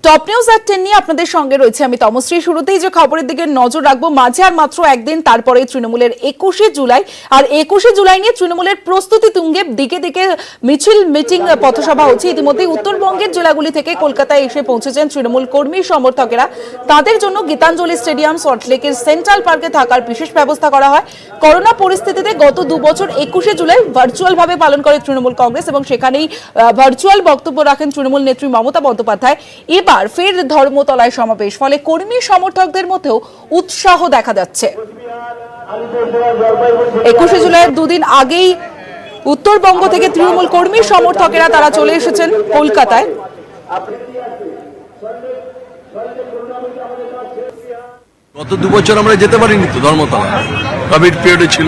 Top news এট 10 নিয়ে আপনাদের সঙ্গে রয়েছে আমি তমশ্রী। শুরুতেই যে খবরের দিকে নজর রাখবো, মাঝে আর মাত্র একদিন তারপরে তৃণমূলের 21শে জুলাই, আর 21শে জুলাই নিয়ে তৃণমূলের প্রস্তুতি তুঙ্গে। দিকে দিকে মিছিল, মিটিং, পথসভা হচ্ছে। ইতিমধ্যে উত্তরবঙ্গের জেলাগুলি থেকে কলকাতায় এসে পৌঁছেছেন তৃণমূল কর্মী সমর্থকেরা। তাদের জন্য গীতাঞ্জলি স্টেডিয়াম, সল্টলেকের সেন্ট্রাল পার্কে থাকার বিশেষ ব্যবস্থা করা হয়। করোনা পরিস্থিতিতে গত 2 বছর 21শে জুলাই ভার্চুয়াল ভাবে পালন করে তৃণমূল কংগ্রেস এবং সেখানেই ভার্চুয়াল বক্তব্য রাখেন তৃণমূল নেত্রী মমতা বন্দ্যোপাধ্যায়। এবার ফের ধর্মতলায় সমাবেশ, ফলে কর্মী সমর্থকদের মধ্যেও উৎসাহ দেখা যাচ্ছে। 21শে জুলাইয়ের দুদিন আগেই উত্তরবঙ্গ থেকে তৃণমূল কর্মী সমর্থকেরা তারা চলে এসেছেন কলকাতায়। গত 2 বছর আমরা যেতে পারিনি তো ধর্মতলা, কোভিড পিরিয়ডে ছিল।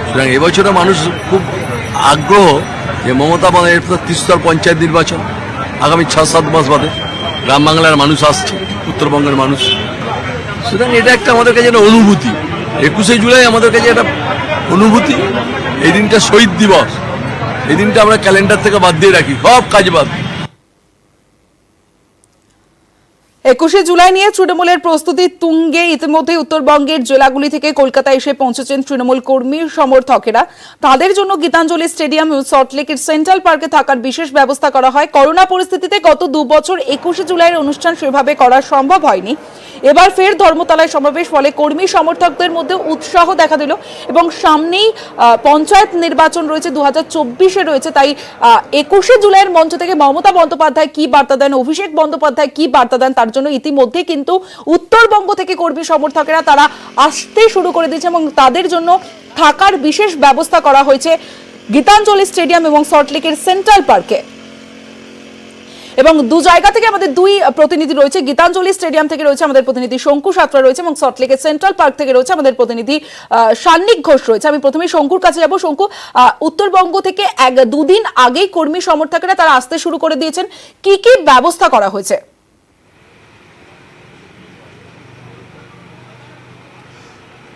সুতরাং এবছরে মানুষ খুব আগ্রহ যে মমতা বন্দ্যোপাধ্যায়ের 33তম পঞ্চায়েত নির্বাচন আগামী 6-7 মাস বাদে গ্রাম বাংলার মানুষ আসছে, উত্তরবঙ্গের মানুষ। সুতরাং এটা একটা আমাদের কাছে একটা অনুভূতি। 21শে জুলাই আমাদের কাছে একটা অনুভূতি। এই দিনটা শহীদ দিবস, এই দিনটা আমরা ক্যালেন্ডার থেকে বাদ দিয়ে রাখি, সব কাজ বাদ। 21শে জুলাই নিয়ে তৃণমূলের প্রস্তুতি তুঙ্গে। ইতিমধ্যে উত্তরবঙ্গের জেলাগুলি থেকে কলকাতায় এসে পৌঁছেছেন তৃণমূল কর্মী সমর্থকেরা। তাদের জন্য গীতাঞ্জলি স্টেডিয়াম ও সল্টলেকের সেন্ট্রাল পার্কে থাকার বিশেষ ব্যবস্থা করা হয়। করোনা পরিস্থিতিতে গত 2 বছর 21শে জুলাইয়ের অনুষ্ঠান সেভাবে করা সম্ভব হয়নি। এবার ফের ধর্মতলায় সমাবেশ, ফলে কর্মী সমর্থকদের মধ্যে উৎসাহ দেখা দিল। এবং সামনেই পঞ্চায়েত নির্বাচন রয়েছে, 2024-এ রয়েছে। তাই 21শে জুলাইয়ের মঞ্চ থেকে মমতা বন্দ্যোপাধ্যায় কি বার্তা দেন, অভিষেক বন্দ্যোপাধ্যায় কি বার্তা দেন, তার জন্য ইতিমধ্যে কিন্তু উত্তরবঙ্গ থেকে কর্মী সমর্থকেরা তারা আসতে শুরু করে দিয়েছে এবং তাদের জন্য থাকার বিশেষ ব্যবস্থা করা হয়েছে গীতাঞ্জলি স্টেডিয়াম এবং সল্টলেকের সেন্ট্রাল পার্কে। এবং 2 জায়গা থেকে আমাদের 2 প্রতিনিধি রয়েছে। গীতাঞ্জলি স্টেডিয়াম থেকে রয়েছে আমাদের প্রতিনিধি শঙ্কু সাঁতরা রয়েছে এবং সল্টলেকের সেন্ট্রাল পার্ক থেকে রয়েছে আমাদের প্রতিনিধি সান্নিক ঘোষ রয়েছে। আমি প্রথমে শঙ্কুর কাছে যাব। শঙ্কু, উত্তরবঙ্গ থেকে 2 দিন আগেই কর্মী সমর্থকেরা তারা আসতে শুরু করে দিয়েছেন, কি কি ব্যবস্থা করা হয়েছে?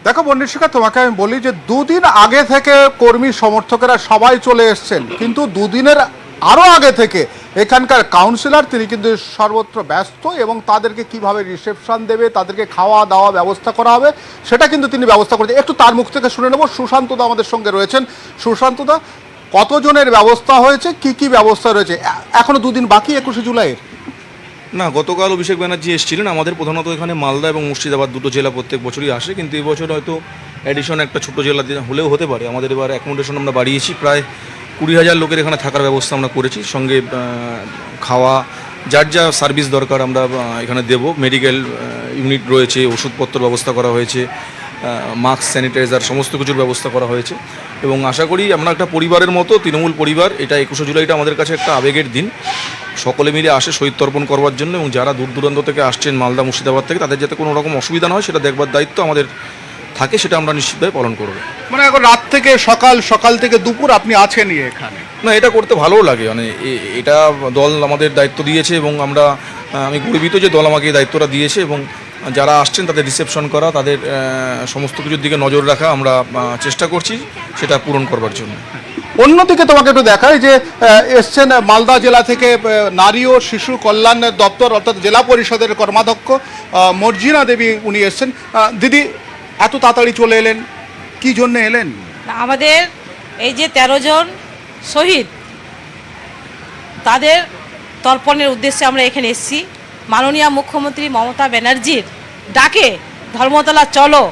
দেখো বন্দিশিকা, তোমাকে আমি বলি যে 2 দিন আগে থেকে কর্মী সমর্থকেরা সবাই চলে এসছেন, কিন্তু 2 দিনের আরও আগে থেকে এখানকার কাউন্সিলর তিনি কিন্তু সর্বত্র ব্যস্ত এবং তাদেরকে কিভাবে রিসেপশন দেবে, তাদেরকে খাওয়া দাওয়া ব্যবস্থা করা হবে সেটা কিন্তু তিনি ব্যবস্থা করেছেন। একটু তার মুখ থেকে শুনে নেব। সুশান্তদা আমাদের সঙ্গে রয়েছেন। সুশান্তদা, কতজনের ব্যবস্থা হয়েছে, কি কি ব্যবস্থা রয়েছে? এখনো 2 দিন বাকি 21শে জুলাইয়ের। না, গতকাল অভিষেক ব্যানার্জি এসেছিলেন। আমাদের প্রধানত এখানে মালদা এবং মুর্শিদাবাদ 2টো জেলা প্রত্যেক বছরই আসে, কিন্তু এবছর হয়তো অ্যাডিশন একটা ছোটো জেলা হলেও হতে পারে। আমাদের এবার অ্যাকোমোডেশন আমরা বাড়িয়েছি, প্রায় 20,000 লোকের এখানে থাকার ব্যবস্থা আমরা করেছি। সঙ্গে খাওয়া, যার যা সার্ভিস দরকার আমরা এখানে দেব। মেডিকেল ইউনিট রয়েছে, ওষুধপত্র ব্যবস্থা করা হয়েছে, মাস্ক, স্যানিটাইজার সমস্ত কিছুর ব্যবস্থা করা হয়েছে। এবং আশা করি আমরা একটা পরিবারের মতো, তৃণমূল পরিবার, এটা 21শে জুলাইটা আমাদের কাছে একটা আবেগের দিন। সকলে মিলে আসে শহীদ তর্পণ করবার জন্য, এবং যারা দূর দূরান্ত থেকে আসছেন মালদা মুর্শিদাবাদ থেকে, তাদের যাতে কোনো রকম অসুবিধা না হয় সেটা দেখবার দায়িত্ব আমাদের থাকে, সেটা আমরা নিশ্চিতভাবে পালন করব। মানে এখন রাত থেকে সকাল থেকে দুপুর আপনি আছেনই এখানে। না, এটা করতে ভালোও লাগে। মানে এটা দল আমাদের দায়িত্ব দিয়েছে এবং আমি গর্বিত যে দল আমাকে এই দায়িত্বটা দিয়েছে, এবং যারা আসছেন তাদের রিসেপশন করা, তাদের সমস্ত কিছুর দিকে নজর রাখা আমরা চেষ্টা করছি সেটা পূরণ করবার জন্য। অন্যদিকে তোমাকে একটু দেখাই যে এসছেন মালদা জেলা থেকে নারী ও শিশু কল্যাণ দপ্তর অর্থাৎ জেলা পরিষদের কর্মাধ্যক্ষ মর্জিনা দেবী, উনি এসছেন। দিদি, এত তাড়াতাড়ি চলে এলেন, কি জন্য এলেন? আমাদের এই যে 13 জন শহীদ, তাদের তর্পণের উদ্দেশ্যে আমরা এখানে এসেছি। মাননীয় মুখ্যমন্ত্রী মমতা ব্যানার্জির ডাকে ধর্মতলা চলো,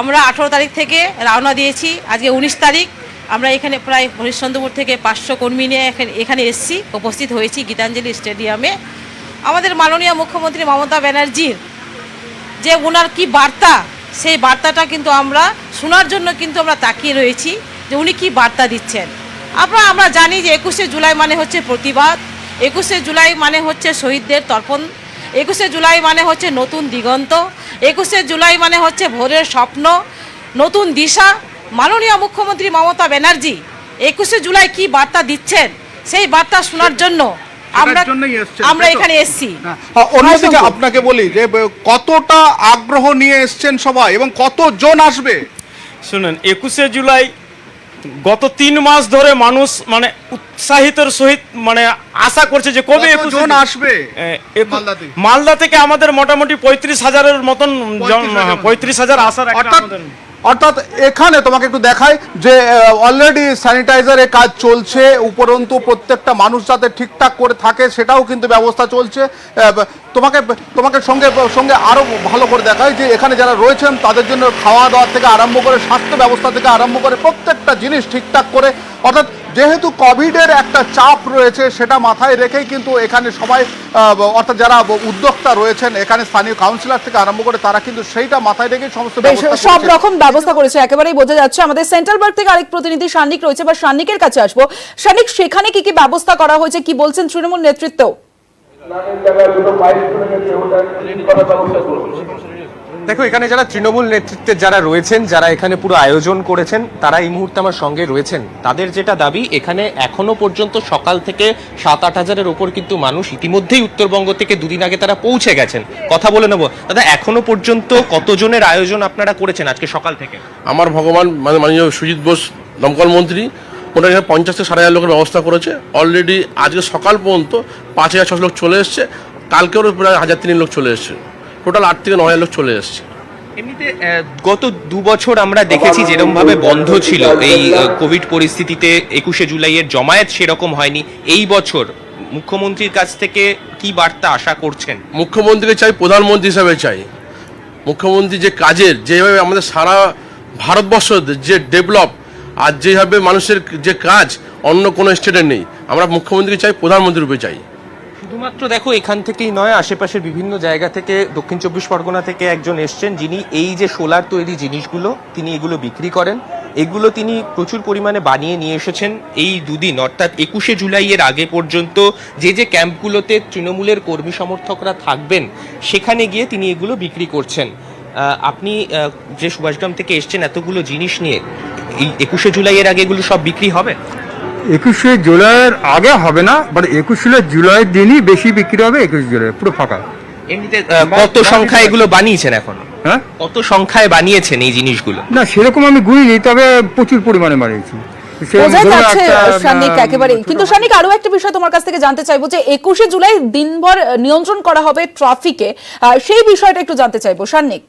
আমরা 18 তারিখ থেকে রওনা দিয়েছি। আজকে 19 তারিখ। আমরা এখানে প্রায় হরিশ্চন্দ্রপুর থেকে 500 কর্মী নিয়ে এখানে এসেছি, উপস্থিত হয়েছি গীতাঞ্জলি স্টেডিয়ামে। আমাদের মাননীয় মুখ্যমন্ত্রী মমতা ব্যানার্জির যে ওনার কি বার্তা, সেই বার্তাটা কিন্তু আমরা শোনার জন্য কিন্তু আমরা তাকিয়ে রয়েছি যে উনি কি বার্তা দিচ্ছেন। আমরা জানি যে 21শে জুলাই মানে হচ্ছে প্রতিবাদ, 21শে জুলাই মানে হচ্ছে শহীদদের তর্পণ, 21শে জুলাই মানে হচ্ছে নতুন দিগন্ত, 21শে জুলাই মানে হচ্ছে ভোরের স্বপ্ন, নতুন দিশা। মাননীয় মুখ্যমন্ত্রী মমতা ব্যানার্জি 21শে জুলাই কি বার্তা দিচ্ছেন সেই বার্তা শোনার জন্য আমরা এখানে এসেছি। অন্যদিকে আপনাকে বলি যে কতটা আগ্রহ নিয়ে এসছেন সবাই এবং কতজন আসবে? শুনুন, 21শে জুলাই গত 3 মাস ধরে মানুষ মানে উৎসাহিতর সহিত মানে আশা করছে যে কবে কতজন আসবে মালদা থেকে? মালদা থেকে আমাদের মোটামুটি 35,000-এর মতন 35,000 আসার একটা অর্থাৎ আমাদের অর্থাৎ এখানে তোমাকে একটু দেখাই যে অলরেডি স্যানিটাইজারের কাজ চলছে, উপরন্তু প্রত্যেকটা মানুষ যাতে ঠিকঠাক করে থাকে সেটাও কিন্তু ব্যবস্থা চলছে। তোমাকে তোমাকে সঙ্গে সঙ্গে আরো ভালো করে দেখাই যে এখানে যারা রয়েছেন তাদের জন্য খাওয়া দাওয়া থেকে আরম্ভ করে স্বাস্থ্য ব্যবস্থা থেকে আরম্ভ করে প্রত্যেকটা জিনিস ঠিকঠাক করে, অর্থাৎ যেহেতু কোভিডের একটা চাপ রয়েছে সেটা মাথায় রেখেই কিন্তু এখানে সবাই অর্থাৎ যারা উদ্যোক্তা রয়েছেন এখানে স্থানীয় কাউন্সিলর থেকে আরম্ভ করে তারা কিন্তু সেইটা মাথায় রেখেই সমস্ত ব্যবস্থা সব করছে। রকম ব্যবস্থা করেছে, একেবারেই বোঝা যাচ্ছে। আমাদের সেন্ট্রাল পার্ক থেকে আরেক প্রতিনিধি সান্নিক রয়েছে, বা সান্নিকের কাছে আসবো। সান্নিক, সেখানে কি কি ব্যবস্থা করা হয়েছে, কি বলছেন তৃণমূল নেতৃত্ব? দেখো, এখানে যারা তৃণমূল নেতৃত্বের যারা রয়েছেন, যারা এখানে পুরো আয়োজন করেছেন, তারা এই মুহূর্তে আমার সঙ্গে রয়েছেন। তাদের যেটা দাবি, এখানে এখনো পর্যন্ত সকাল থেকে 7-8 হাজারের ওপর কিন্তু মানুষ ইতিমধ্যেই উত্তরবঙ্গ থেকে দুদিন আগে তারা পৌঁছে গেছেন। কথা বলে নেবো। দাদা, এখনো পর্যন্ত কতজনের আয়োজন আপনারা করেছেন আজকে সকাল থেকে? আমার ভগবান মানে মাননীয় সুজিত বোস দমকল মন্ত্রী মোটামুটি 50 থেকে 7,500 লোকের ব্যবস্থা করেছে। অলরেডি আজকে সকাল পর্যন্ত 5,600 লোক চলে এসছে, কালকেও প্রায় 1,003 লোক চলে এসছে, টোটাল 8 থেকে 9,000 লোক চলে এসছে। এমনিতে গত 2 বছর আমরা দেখেছি যেরকম ভাবে বন্ধ ছিল এই কোভিড পরিস্থিতিতে 21শে জুলাইয়ের জমায়েত সেরকম হয়নি। এই বছর মুখ্যমন্ত্রীর কাছ থেকে কি বার্তা আশা করছেন? মুখ্যমন্ত্রীকে চাই, প্রধানমন্ত্রী হিসাবে চাই। মুখ্যমন্ত্রী যে কাজের, যেভাবে আমাদের সারা ভারতবর্ষ যে ডেভেলপ আর যেভাবে মানুষের যে কাজ অন্য কোনো স্টেটে নেই, আমরা মুখ্যমন্ত্রীকে চাই, প্রধানমন্ত্রী রূপে চাই। শুধুমাত্র দেখো এখান থেকেই নয়, আশেপাশের বিভিন্ন জায়গা থেকে, দক্ষিণ 24 পরগনা থেকে একজন এসছেন যিনি এই যে সোলার তৈরি জিনিসগুলো তিনি এগুলো বিক্রি করেন। এগুলো তিনি প্রচুর পরিমাণে বানিয়ে নিয়ে এসেছেন এই দুদিন, অর্থাৎ 21শে জুলাইয়ের আগে পর্যন্ত যে যে ক্যাম্পগুলোতে তৃণমূলের কর্মী সমর্থকরা থাকবেন সেখানে গিয়ে তিনি এগুলো বিক্রি করছেন। আপনি যে সুভাষগ্রাম থেকে এসছেন এতগুলো জিনিস নিয়ে, এই 21শে জুলাইয়ের আগে এগুলো সব বিক্রি হবে? 21শে জুলাইয়ের আগে হবে না, বাট 21শে জুলাইয়ের দিনই বেশি বিক্রি হবে। 21 জুলাই পুরো ফাঁকা। এমনিতে কত সংখ্যায় এগুলো বানিয়েছেন এখনো? হ্যাঁ, কত সংখ্যায় বানিয়েছেন এই জিনিসগুলো? না সেরকম আমি গুনিনি, তবে প্রচুর পরিমাণে বানিয়েছি। বোঝা যাচ্ছে সান্নিক একেবারে। কিন্তু সান্নিক, আরো একটা বিষয় তোমার কাছ থেকে জানতে চাইবো যে 21শে জুলাই দিনভর নিয়ন্ত্রণ করা হবে ট্রাফিকে, সেই বিষয়টা একটু জানতে চাইবো সান্নিক।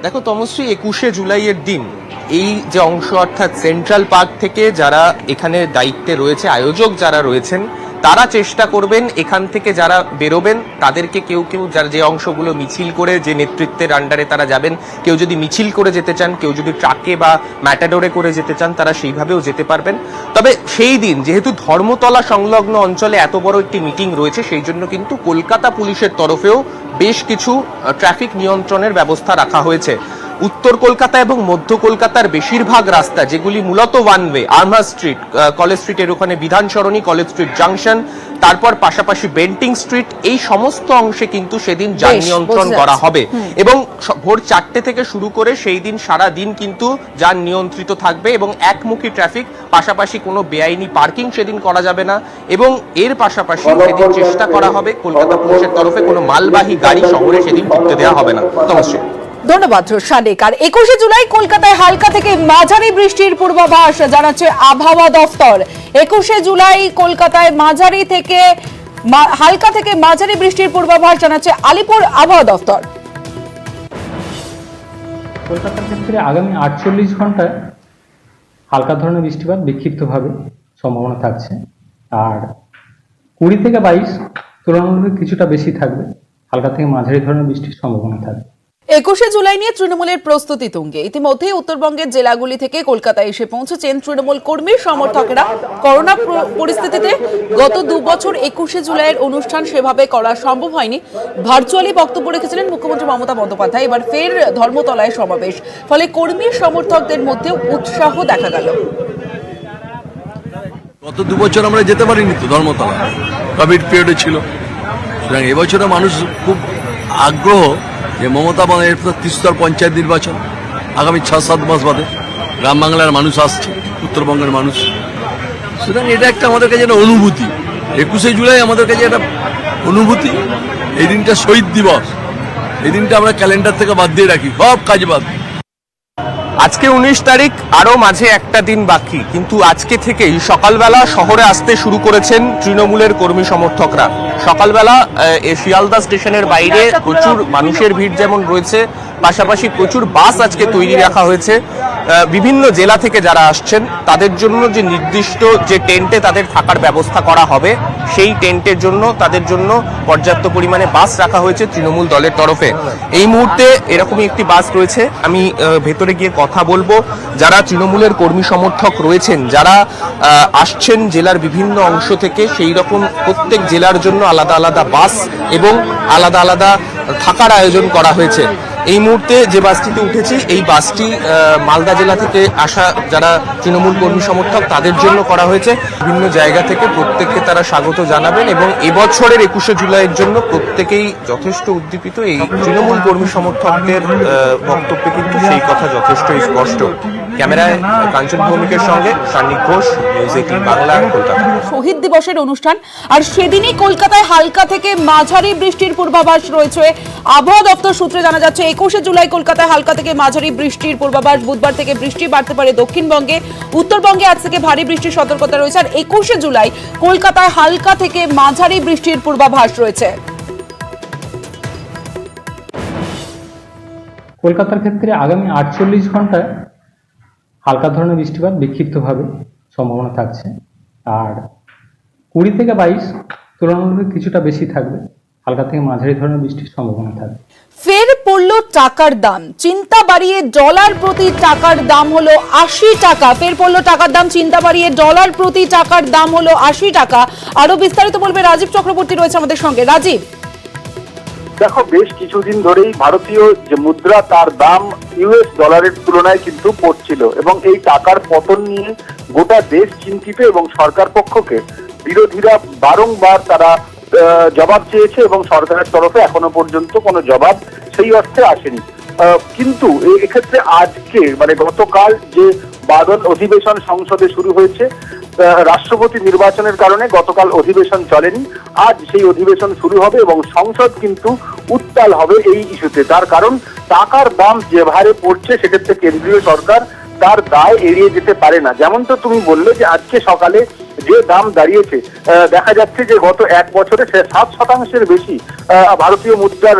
দেখো তমশ্রী, 21শে জুলাইয়ের দিন এই যে অংশ অর্থাৎ সেন্ট্রাল পার্ক থেকে যারা এখানে দায়িত্বে রয়েছে, আয়োজক যারা রয়েছেন, তারা চেষ্টা করবেন এখান থেকে যারা বেরোবেন তাদেরকে কেউ কেউ যারা যে অংশগুলো মিছিল করে, যে নেতৃত্বের আন্ডারে তারা যাবেন, কেউ যদি মিছিল করে যেতে চান, কেউ যদি ট্রাকে বা ম্যাটাডোরে করে যেতে চান, তারা সেইভাবেও যেতে পারবেন। তবে সেই দিন যেহেতু ধর্মতলা সংলগ্ন অঞ্চলে এত বড় একটি মিটিং রয়েছে, সেই জন্য কিন্তু কলকাতা পুলিশের তরফেও বেশ কিছু ট্রাফিক নিয়ন্ত্রণের ব্যবস্থা রাখা হয়েছে। উত্তর কলকাতা এবং মধ্য কলকাতার বেশিরভাগ রাস্তা, যেগুলি মূলত one way, armour street, college স্ট্রিটের ওখানে বিধান সরণি, কলেজ স্ট্রিট জাংশন, তারপর পাশাপাশি বেন্টিং স্ট্রিট, এই সমস্ত অংশে কিন্তু সেদিন যান নিয়ন্ত্রণ করা হবে। এবং ভোর 4টে থেকে শুরু করে সেই দিন সারা দিন কিন্তু যান নিয়ন্ত্রিত থাকবে এবং একমুখী ট্রাফিক, পাশাপাশি কোনো বেআইনি পার্কিং সেদিন করা যাবে না। এবং এর পাশাপাশি সেদিন চেষ্টা করা হবে কলকাতা পুলিশের তরফে কোনো মালবাহী গাড়ি শহরে সেদিন ঢুকতে দেওয়া হবে না। নমস্কার। ধন্যবাদ সান্নিক। আর 21শে জুলাই কলকাতায় হালকা থেকে মাঝারি বৃষ্টির পূর্বাভাস জানাচ্ছে আবহাওয়া দফতর। 21শে জুলাই কলকাতায় মাঝারি থেকে হালকা থেকে মাঝারি বৃষ্টির পূর্বাভাস জানাচ্ছে আলিপুর আবহাওয়া দফতর। কলকাতার ক্ষেত্রে আগামী 48 ঘন্টায় হালকা ধরনের বৃষ্টিপাত বিক্ষিপ্তভাবে সম্ভাবনা থাকছে, আর 20 থেকে 22 তুলনামূলক কিছুটা বেশি থাকবে, হালকা থেকে মাঝারি ধরনের বৃষ্টির সম্ভাবনা থাকবে। 21শে জুলাই নিয়ে তৃণমূলের প্রস্তুতি তুঙ্গে। ইতিমধ্যেই উত্তরবঙ্গের জেলাগুলি থেকে কলকাতায় এসে পৌঁছেছেন তৃণমূল কর্মী সমর্থকেরা। করোনা পরিস্থিতিতে গত 2 বছর 21শে জুলাইয়ের অনুষ্ঠান সেভাবে করা সম্ভব হয়নি। ভার্চুয়ালি বক্তব্য রেখেছিলেন মুখ্যমন্ত্রী মমতা বন্দ্যোপাধ্যায়। এবার ফের ধর্মতলায় সমাবেশ, ফলে কর্মী সমর্থকদের মধ্যে উৎসাহ দেখা গেল। গত 2 বছর আমরা যেতে পারিনি তো ধর্মতলা, কোভিড পিরিয়ডে ছিল। সুতরাং এবছরে মানুষ খুব আগ্রহ যে মমতা বন্দ্যোপাধ্যায়ের ত্রিস্তর পঞ্চায়েত নির্বাচন আগামী 6-7 মাস বাদে গ্রাম বাংলার মানুষ আসছে, উত্তরবঙ্গের মানুষ। সুতরাং এটা একটা আমাদের কাছে একটা অনুভূতি। 21শে জুলাই আমাদের কাছে একটা অনুভূতি। এই দিনটা শহীদ দিবস, এই দিনটা আমরা ক্যালেন্ডার থেকে বাদ দিয়ে রাখি, সব কাজ বাদ। আজকে 19 তারিখ, আরো মাঝে একটা দিন বাকি, কিন্তু আজকে থেকেই সকালবেলা শহরে আসতে শুরু করেছেন তৃণমূলের কর্মী সমর্থকরা। সকালবেলা শিয়ালদা স্টেশনের বাইরে প্রচুর মানুষের ভিড় যেমন রয়েছে, পাশাপাশি প্রচুর বাস আজকে তৈরি রাখা হয়েছে। বিভিন্ন জেলা থেকে যারা আসছেন তাদের জন্য যে নির্দিষ্ট যে টেন্টে তাদের থাকার ব্যবস্থা করা হবে, সেই টেন্টের জন্য তাদের জন্য পর্যাপ্ত পরিমাণে বাস রাখা হয়েছে তৃণমূল দলের তরফে। এই মুহূর্তে এরকমই একটি বাস রয়েছে, আমি ভেতরে গিয়ে কথা বলবো। যারা তৃণমূলের কর্মী সমর্থক রয়েছেন, যারা আসছেন জেলার বিভিন্ন অংশ থেকে, সেই রকম প্রত্যেক জেলার জন্য আলাদা আলাদা বাস এবং আলাদা আলাদা থাকার আয়োজন করা হয়েছে। এই মুহূর্তে যে বাসটিতে উঠেছি, এই বাসটি মালদা জেলা থেকে আসা যারা তৃণমূল কর্মী সমর্থক তাদের জন্য করা হয়েছে। বিভিন্ন জায়গা থেকে প্রত্যেককে তারা স্বাগত জানাবেন এবং এবছরের 21শে জুলাইয়ের জন্য প্রত্যেকেই যথেষ্ট উদ্দীপিত। এই তৃণমূল কর্মী সমর্থকদের বক্তব্যে কিন্তু সেই কথা যথেষ্টই স্পষ্ট। ক্যামেরায় কাঞ্চন ভৌমিকের সঙ্গে সান্নিক ঘোষ, নিউজ 18 বাংলা, কলকাতা। শহীদ দিবসের অনুষ্ঠান, আর সেদিনই কলকাতায় হালকা থেকে মাঝারি বৃষ্টির পূর্বাভাস রয়েছে। আবহাওয়া দপ্তর সূত্রে জানা যাচ্ছে 21শে জুলাই কলকাতায় হালকা থেকে মাঝারি বৃষ্টির পূর্বাভাস। বুধবার থেকে বৃষ্টি বাড়তে পারে দক্ষিণবঙ্গে, উত্তরবঙ্গে আজ থেকে ভারী বৃষ্টির সতর্কতা রয়েছে। আর 21শে জুলাই কলকাতায় হালকা থেকে মাঝারি বৃষ্টির পূর্বাভাস রয়েছে। কলকাতার ক্ষেত্রে আগামী 48 ঘন্টায় হালকা ধরনের বৃষ্টিপাত বিক্ষিপ্তভাবে সম্ভাবনা থাকছে, আর 20 থেকে 22 তুলনামূলক কিছুটা বেশি থাকবে, হালকা থেকে মাঝারি ধরনের বৃষ্টির সম্ভাবনা থাকবে। ফের পড়ল টাকার দাম, চিন্তা বাড়িয়ে ডলার প্রতি টাকার দাম হলো 80 টাকা। ফের পড়ল টাকার দাম, চিন্তা বাড়িয়ে ডলার প্রতি টাকার দাম হলো 80 টাকা। আরো বিস্তারিত বলবে রাজীব চক্রবর্তী, রয়েছে আমাদের সঙ্গে। রাজীব, দেখো, বেশ কিছুদিন ধরেই ভারতীয় যে মুদ্রা তার দাম ইউএস ডলারের তুলনায় কিন্তু পড়ছিল এবং এই টাকার পতন নিয়ে গোটা দেশ চিন্তিত এবং সরকার পক্ষকে বিরোধীরা বারংবার তারা জবাব চেয়েছে এবং সরকারের তরফে এখনো পর্যন্ত কোনো জবাব সেই অর্থে আসেনি। কিন্তু এক্ষেত্রে আজকে মানে গতকাল যে বাদল অধিবেশন সংসদে শুরু হয়েছে, রাষ্ট্রপতি নির্বাচনের কারণে গতকাল অধিবেশন চলেনি, আজ সেই অধিবেশন শুরু হবে এবং সংসদ কিন্তু উত্তাল হবে এই ইস্যুতে। তার কারণ টাকার দাম যে হারে পড়ছে, সেক্ষেত্রে কেন্দ্রীয় সরকার তার দায় এড়িয়ে যেতে পারে না। যেমন তো তুমি বললে যে আজকে সকালে যে দাম দাঁড়িয়েছে, দেখা যাচ্ছে যে গত এক বছরে 7% বেশি ভারতীয় মুদ্রার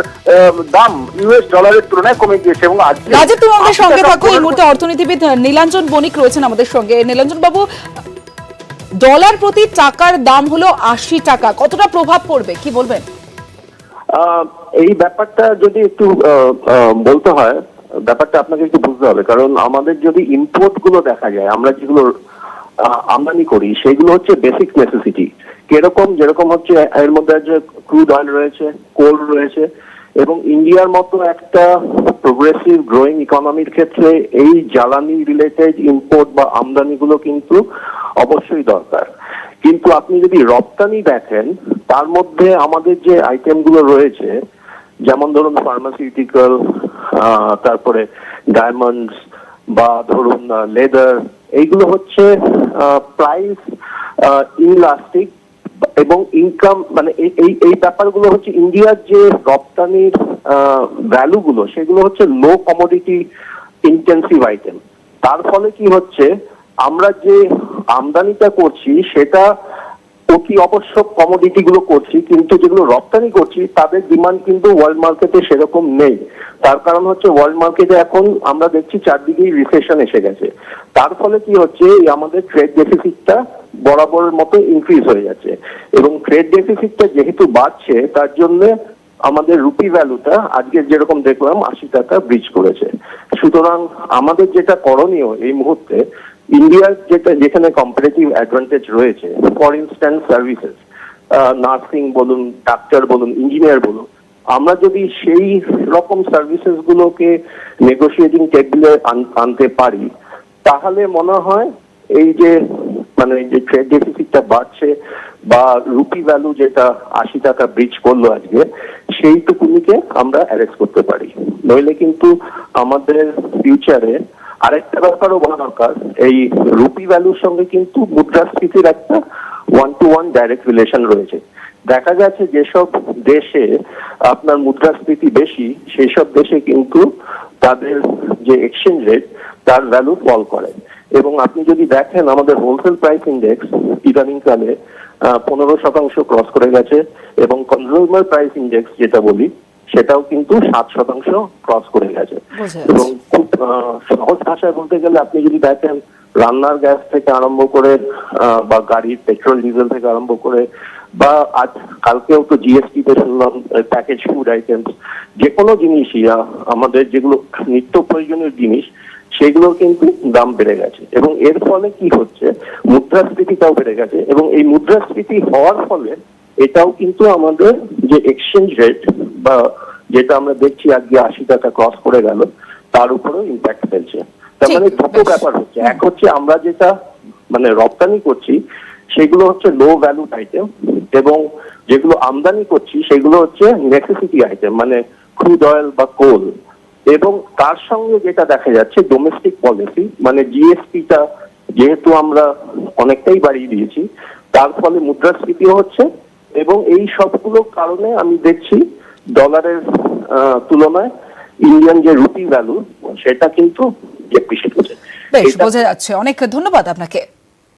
দাম ইউএস ডলারের তুলনায় কমে গিয়েছে। এবং আজকে রাজীব, তুমি আমাদের সঙ্গে থাকো। এই মুহূর্তে অর্থনীতিবিদ নীলাঞ্জন বণিক রয়েছেন আমাদের সঙ্গে। নীলাঞ্জন বাবু, ডলার প্রতি টাকার দাম হলো 80 টাকা, কতটা প্রভাব পড়বে কি বলবেন? এই ব্যাপারটা যদি একটু বলতে হয়, ব্যাপারটা আপনাকে একটু বুঝতে হবে, কারণ আমাদের যদি ইম্পোর্ট গুলো দেখা যায়, আমরা যেগুলো আমদানি করি সেগুলো হচ্ছে বেসিক নেসেসিটি। কিরকম, যেরকম হচ্ছে এর মধ্যে যে ক্রুড অয়েল রয়েছে, কোল রয়েছে, এবং ইন্ডিয়ার মতো একটা প্রোগ্রেসিভ গ্রোয়িং ইকোনমির ক্ষেত্রে এই জ্বালানি রিলেটেড ইম্পোর্ট বা আমদানিগুলো কিন্তু অবশ্যই দরকার। কিন্তু আপনি যদি রপ্তানি দেখেন, তার মধ্যে আমাদের যে আইটেমগুলো রয়েছে, যেমন ধরুন ফার্মাসিউটিক্যাল, তারপরে ডায়মন্ডস বা ধরুন লেদার, এইগুলো হচ্ছে প্রাইস ইনলাস্টিক এবং ইনকাম, মানে এই ব্যাপারগুলো হচ্ছে ইন্ডিয়ার যে রপ্তানির ভ্যালুগুলো, সেগুলো হচ্ছে লো কমোডিটি ইন্টেন্সিভ আইটেম। তার ফলে কি হচ্ছে, আমরা যে আমদানিটা করছি সেটা অতি আবশ্যক কমোডিটি গুলো করছি, কিন্তু যেগুলো রপ্তানি করছি তাদের ডিমান্ড কিন্তু ওয়ার্ল্ড মার্কেটে সেরকম নেই। তার কারণ হচ্ছে ওয়ার্ল্ড মার্কেটে এখন আমরা দেখছি চারদিকেই রিসেশন এসে গেছে। তার ফলে কি হচ্ছে, আমাদের ট্রেড ডেফিসিটটা বরাবরের মতো ইনক্রিজ হয়ে যাচ্ছে এবং ট্রেড ডেফিসিটটা যেহেতু বাড়ছে, তার জন্য আমাদের রুপি ভ্যালুটা আজকে যেরকম দেখলাম 80 টাকা ব্রিচ করেছে। সুতরাং আমাদের যেটা করণীয় এই মুহূর্তে, ইন্ডিয়ার যেখানে কম্পারেটিভ অ্যাডভান্টেজ রয়েছে, ফর ইনস্ট্যান্স সার্ভিসেস, নার্সিং বলুন, ডাক্তার বলুন, ইঞ্জিনিয়ার বলুন, আমরা যদি সেই রকম সার্ভিসেস গুলোকে নেগোসিয়েটিং টেবিলে আনতে পারি, তাহলে মনে হয় এই যে মানে যে ট্রেড ডেফিসিটটা বাড়ছে বা রুপি ভ্যালু যেটা 80 টাকা ব্রিচ করলো আজকে, সেইটুকুনিকে আমরা অ্যারেস্ট করতে পারি। নইলে কিন্তু আমাদের ফিউচারে আরেকটা ব্যাপারও বলা দরকার, এই রুপি ভ্যালুর সঙ্গে কিন্তু মুদ্রাস্ফীতির একটা 1-to-1 ডাইরেক্ট রিলেশন রয়েছে। দেখা গেছে যেসব দেশে আপনার মুদ্রাস্ফীতি বেশি সেই সব দেশে কিন্তু তাদের যে এক্সচেঞ্জ রেট তার ভ্যালু ফল করে। এবং আপনি যদি দেখেন আমাদের হোলসেল প্রাইস ইন্ডেক্স ইদানিংকালে 15% ক্রস করে গেছে, এবং কনজিউমার প্রাইস ইন্ডেক্স যেটা বলি সেটাও কিন্তু 7% ক্রস করে গেছে। এবং খুব সহজ ভাষায় বলতে গেলে আপনি যদি দেখেন রান্নার গ্যাস থেকে আরম্ভ করে বা গাড়ির পেট্রোল ডিজেল থেকে আরম্ভ করে বা আজ কালকেও তো জিএসটি তে শুনলাম প্যাকেজ ফুড আইটেমস, যে কোনো জিনিসই আমাদের যেগুলো নিত্য প্রয়োজনীয় জিনিস সেগুলোর কিন্তু দাম বেড়ে গেছে। এবং এর ফলে কি হচ্ছে, মুদ্রাস্ফীতিটাও বেড়ে গেছে। এবং এই মুদ্রাস্ফীতি হওয়ার ফলে এটাও কিন্তু আমাদের যে এক্সচেঞ্জ রেট বা যেটা আমরা দেখছি আজকে 80 টাকা ক্রস করে গেল, তার উপরেও ইম্প্যাক্ট ফেলছে। তার মানে দুটো ব্যাপার হচ্ছে, এক হচ্ছে আমরা যেটা মানে রপ্তানি করছি সেগুলো হচ্ছে লো ভ্যালু আইটেম, এবং যেগুলো আমদানি করছি সেগুলো হচ্ছে নেসেসিটি আইটেম, মানে ক্রুড অয়েল বা কোল। এবং তার সঙ্গে যেটা দেখা যাচ্ছে ডোমেস্টিক পলিসি, মানে জিএসটিটা যেহেতু আমরা অনেকটাই বাড়িয়ে দিয়েছি, তার ফলে মুদ্রাস্ফীতিও হচ্ছে। এবং এই সবগুলো কারণে আমি দেখছি ডলারের তুলনায় ইন্ডিয়ান যে রুপি ভ্যালু সেটা কিন্তু ডেপ্রিসিয়েট হচ্ছে। বেশ, বোঝা যাচ্ছে। অনেক ধন্যবাদ আপনাকে।